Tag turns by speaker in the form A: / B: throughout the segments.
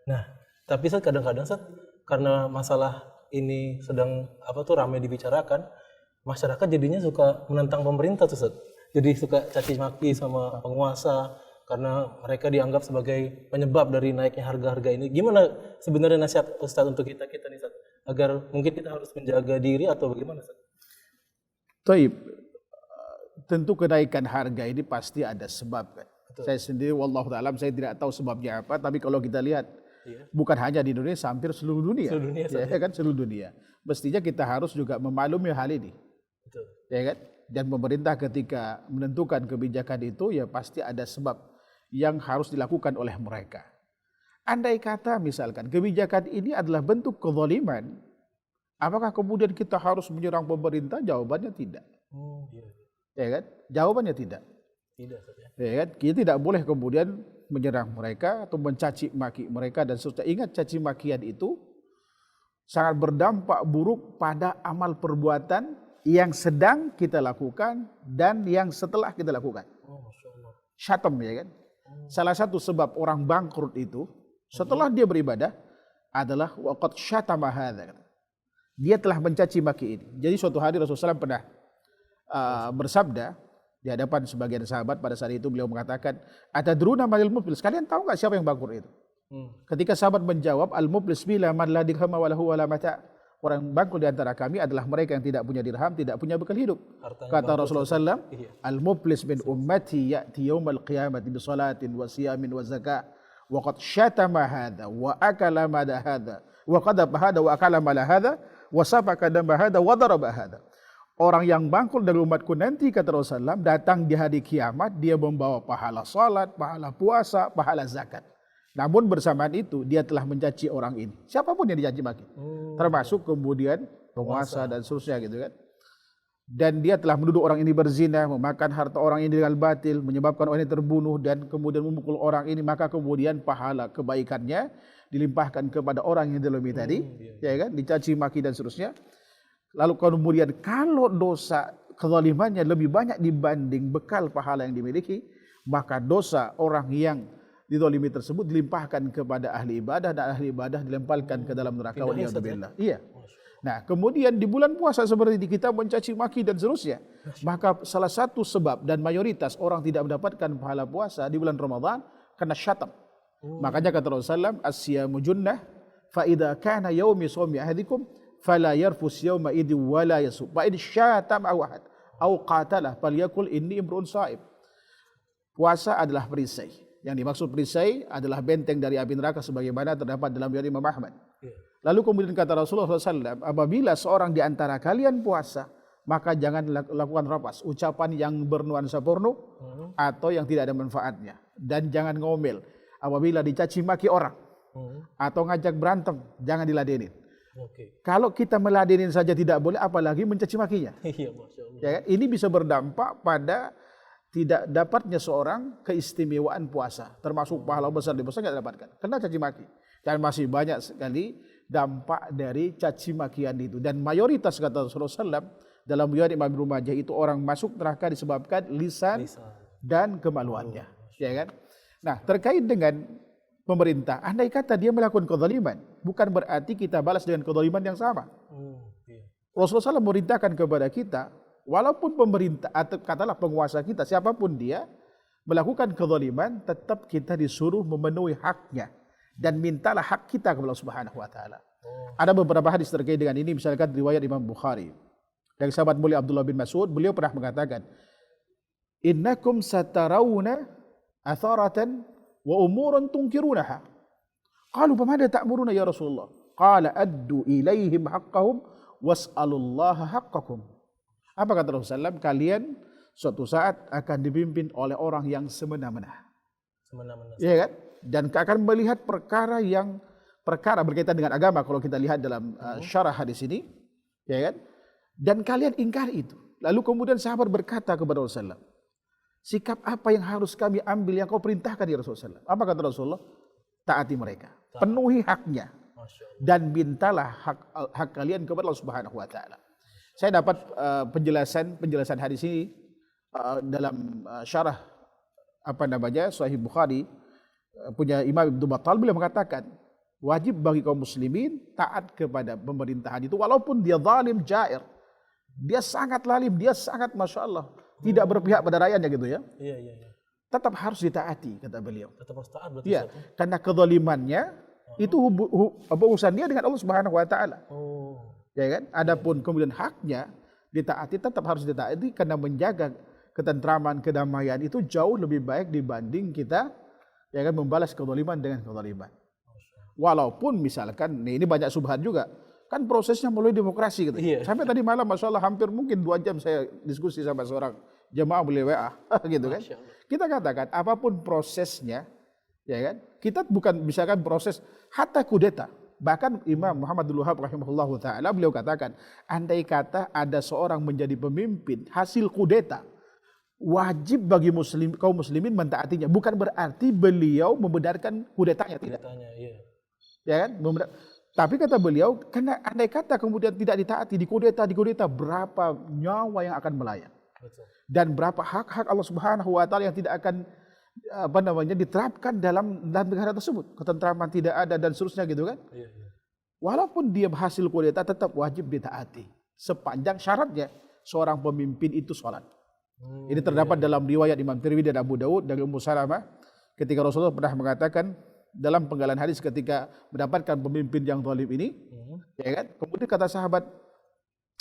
A: Nah, tapi Ustaz kadang-kadang Ustaz, karena masalah ini sedang ramai dibicarakan, masyarakat jadinya suka menentang pemerintah tuh Ustaz. Jadi suka caci maki sama penguasa karena mereka dianggap sebagai penyebab dari naiknya harga-harga ini. Gimana sebenarnya nasihat Ustaz untuk kita nih Ustaz? Agar mungkin kita harus menjaga diri atau bagaimana Ustaz?
B: Taib, tentu kenaikan harga ini pasti ada sebab kan. Saya sendiri wallahu ta'alam saya tidak tahu sebabnya apa, tapi kalau kita lihat bukan hanya di Indonesia, hampir seluruh dunia. Seluruh dunia. Mestinya kita harus juga memaklumi hal ini.
A: Betul.
B: Ya kan? Dan pemerintah ketika menentukan kebijakan itu ya pasti ada sebab yang harus dilakukan oleh mereka. Andai kata misalkan kebijakan ini adalah bentuk kezaliman, apakah kemudian kita harus menyerang pemerintah? Jawabannya tidak. Ya kan? Jawabannya tidak.
A: Tidak,
B: ya kan? Kita tidak boleh kemudian menyerang mereka atau mencaci maki mereka dan seterusnya. Ingat, caci makian itu sangat berdampak buruk pada amal perbuatan yang sedang kita lakukan dan yang setelah kita lakukan. Syatam, ya kan? Salah satu sebab orang bangkrut itu setelah dia beribadah adalah waqad syatama hadza. Dia telah mencaci maki ini. Jadi suatu hari Rasulullah SAW pernah bersabda di hadapan sebagian sahabat. Pada saat itu beliau mengatakan, atadruna manil muflis? Kalian tahu nggak siapa yang bangkrut itu? Ketika sahabat menjawab, al muflis bila man la dirham wa lahu wala mata. Orang bangkrut di antara kami adalah mereka yang tidak punya dirham, tidak punya bekal hidup. Kata Rasulullah SAW, al muflis min ummati ya'ti yawmal qiyamati bi salatin wa siyamin wa zakah wa qad syatama hadha wa akala mada hadha wa qadaba hadha wa akala mala hadha wa safaka dama hadha wa daraba hadha. Orang yang bangkrut dari umatku nanti, kata Rasulullah, datang di hari kiamat, dia membawa pahala salat, pahala puasa, pahala zakat. Namun bersamaan itu, dia telah mencaci orang ini. Siapapun yang dicaci maki. Termasuk kemudian penguasa dan seterusnya gitu kan. Dan dia telah menuduh orang ini berzina, memakan harta orang ini dengan batil, menyebabkan orang ini terbunuh, dan kemudian memukul orang ini, maka kemudian pahala kebaikannya dilimpahkan kepada orang yang dilemi tadi, ya kan, dicaci maki dan seterusnya. Lalu kemudian kalau dosa kezalimannya lebih banyak dibanding bekal pahala yang dimiliki, maka dosa orang yang dizalimi tersebut dilimpahkan kepada ahli ibadah dan ahli ibadah dilemparkan ke dalam neraka waliyadzubillah. Iya. Nah, kemudian di bulan puasa seperti ini kita mencaci maki dan seterusnya. Maka salah satu sebab dan mayoritas orang tidak mendapatkan pahala puasa di bulan Ramadan karena syatam. Makanya kata Rasulullah, as-siyamu junnah fa idza kana yaumi shaumi ahadikum fala yarfus yawma idin wala yasub fa in syatama ahad au qatalah falyakul inni imrun shaib. Puasa adalah perisai. Yang dimaksud perisai adalah benteng dari api neraka sebagaimana terdapat dalam riwayat Imam Ahmad. Lalu kemudian kata Rasulullah SAW, apabila seorang di antara kalian puasa, maka jangan lakukan rapas, ucapan yang bernuansa porno atau yang tidak ada manfaatnya, dan jangan ngomel. Apabila dicaci maki orang atau ngajak berantem, jangan diladenin. Kalau kita meladenin saja tidak boleh, apalagi mencaci makinya. Ya, ini bisa berdampak pada tidak dapatnya seorang keistimewaan puasa, termasuk pahala besar di besar tidak dapatkan, kena caci maki. Dan masih banyak sekali dampak dari caci makian itu. Dan mayoritas kata Rasulullah SAW dalam riwayat Imam Ibnu Majah itu orang masuk neraka disebabkan lisan dan kemaluannya. Ya kan? Nah, terkait dengan pemerintah, andai kata dia melakukan kezaliman, bukan berarti kita balas dengan kezaliman yang sama. Rasulullah SAW memerintahkan kepada kita, walaupun pemerintah atau katalah penguasa kita, siapapun dia, melakukan kezaliman, tetap kita disuruh memenuhi haknya dan mintalah hak kita kepada Allah Subhanahu wa taala. Ada beberapa hadis terkait dengan ini, misalkan riwayat Imam Bukhari dari sahabat mulia Abdullah bin Mas'ud, beliau pernah mengatakan, "Innakum satarawna atharatan wa umuran tunkirunaha." Qalu bimada ta'muruna ya Rasulullah? Qala addu ilaihim haqqahum was'alullaha haqqakum. Apa kata Rasulullah SAW? Kalian suatu saat akan dipimpin oleh orang yang semena-mena. Ya kan? Dan akan melihat perkara berkaitan dengan agama kalau kita lihat dalam syarah hadis ini, ya kan? Dan kalian ingkari itu. Lalu kemudian sahabat berkata kepada Rasulullah, sikap apa yang harus kami ambil yang kau perintahkan ya Rasulullah? Apa kata Rasulullah? Taati mereka, penuhi haknya, dan mintalah hak kalian kepada Allah Subhanahu wa taala. Saya dapat penjelasan hadis ini dalam syarah Sahih Bukhari punya Imam Ibnu Battal. Beliau mengatakan wajib bagi kaum muslimin taat kepada pemerintahan itu walaupun dia zalim jair. Dia sangat lalim, dia sangat Masya Allah. Tidak berpihak pada rakyatnya gitu ya.
A: Iya, iya, iya.
B: Tetap harus ditaati kata beliau.
A: Tetap harus taat berarti.
B: Iya,
A: Ustaz, ya?
B: karena kezalimannya itu urusan dia dengan Allah Subhanahu wa taala.
A: Oh.
B: Ya kan? Adapun kemudian haknya ditaati tetap harus ditaati karena menjaga ketentraman, kedamaian itu jauh lebih baik dibanding kita ya kan membalas kezaliman dengan kezaliman. Walaupun misalkan ini banyak subhat juga. Kan prosesnya melalui demokrasi gitu.
A: Iya.
B: Sampai tadi malam Masya Allah hampir mungkin 2 jam saya diskusi sama seorang jemaah beli WA gitu kan.
A: Masya Allah.
B: Kita katakan apapun prosesnya ya kan. Kita bukan misalkan proses hatta kudeta. Bahkan Imam Muhammad Abdul Wahab rahimahullahu taala beliau katakan andai kata ada seorang menjadi pemimpin hasil kudeta wajib bagi kaum muslimin mentaatinya. Bukan berarti beliau membenarkan kudetanya tidak.
A: Kudetanya, iya.
B: Ya kan? Tapi kata beliau, karena andai kata kemudian tidak ditaati, dikudeta, berapa nyawa yang akan melayang.
A: Betul.
B: Dan berapa hak-hak Allah Subhanahu wa taala yang tidak akan diterapkan dalam negara tersebut. Ketentraman tidak ada dan seterusnya gitu kan.
A: Iya, iya.
B: Walaupun dia hasil kudeta tetap wajib ditaati. Sepanjang syaratnya seorang pemimpin itu sholat. Ini terdapat dalam riwayat Imam Tirmidzi dan Abu Dawud dari Ummu Salamah ketika Rasulullah pernah mengatakan dalam penggalan hadis ketika mendapatkan pemimpin yang zalim ini, ya kan? Kemudian kata sahabat,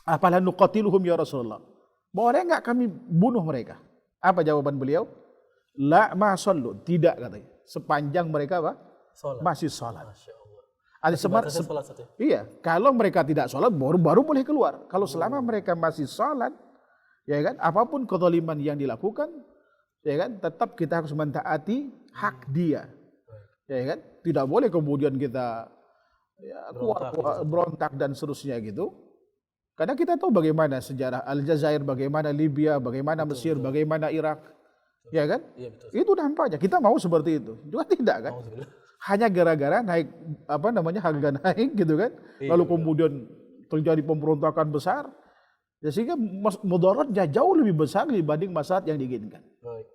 B: "Apalan nuqatiluhum ya Rasulullah?" Boleh enggak kami bunuh mereka? Apa jawaban beliau? La ma sallu, tidak katanya. Sepanjang mereka apa?
A: Sholat.
B: Masih sholat.
A: Masya Allah.
B: Ada
A: Batasnya sholat satu.
B: iya, kalau mereka tidak sholat baru boleh keluar. Kalau selama mereka masih sholat, ya kan? Apapun kezaliman yang dilakukan, ya kan? Tetap kita harus mentaati hak dia. Ya kan? Tidak boleh kemudian kita berontak dan seterusnya gitu. Karena kita tahu bagaimana sejarah Aljazair, bagaimana Libya, bagaimana Mesir, bagaimana Irak. Ya kan?
A: Iya, betul.
B: Itu dampaknya. Kita mau seperti itu. Juga tidak kan?
A: Alhamdulillah.
B: Hanya gara-gara naik harga naik gitu kan. Lalu kemudian terjadi pemberontakan besar. Ya, sehingga mudaratnya jauh lebih besar dibanding maslahat yang diinginkan.
A: Baik.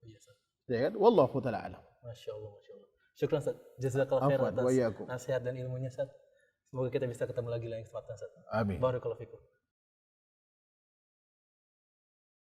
A: Iya, Ustaz.
B: Ya kan? Wallahu taala alam.
A: Masya Allah, Masya Allah. Syukran, Ustaz. Jazakallah khair
B: Afwan,
A: atas
B: wa iyyakum.
A: nasihat dan ilmunya, Ustaz. Semoga kita bisa ketemu lagi lain kesempatan, Ustaz.
B: Amin.
A: Barakallahu fikum.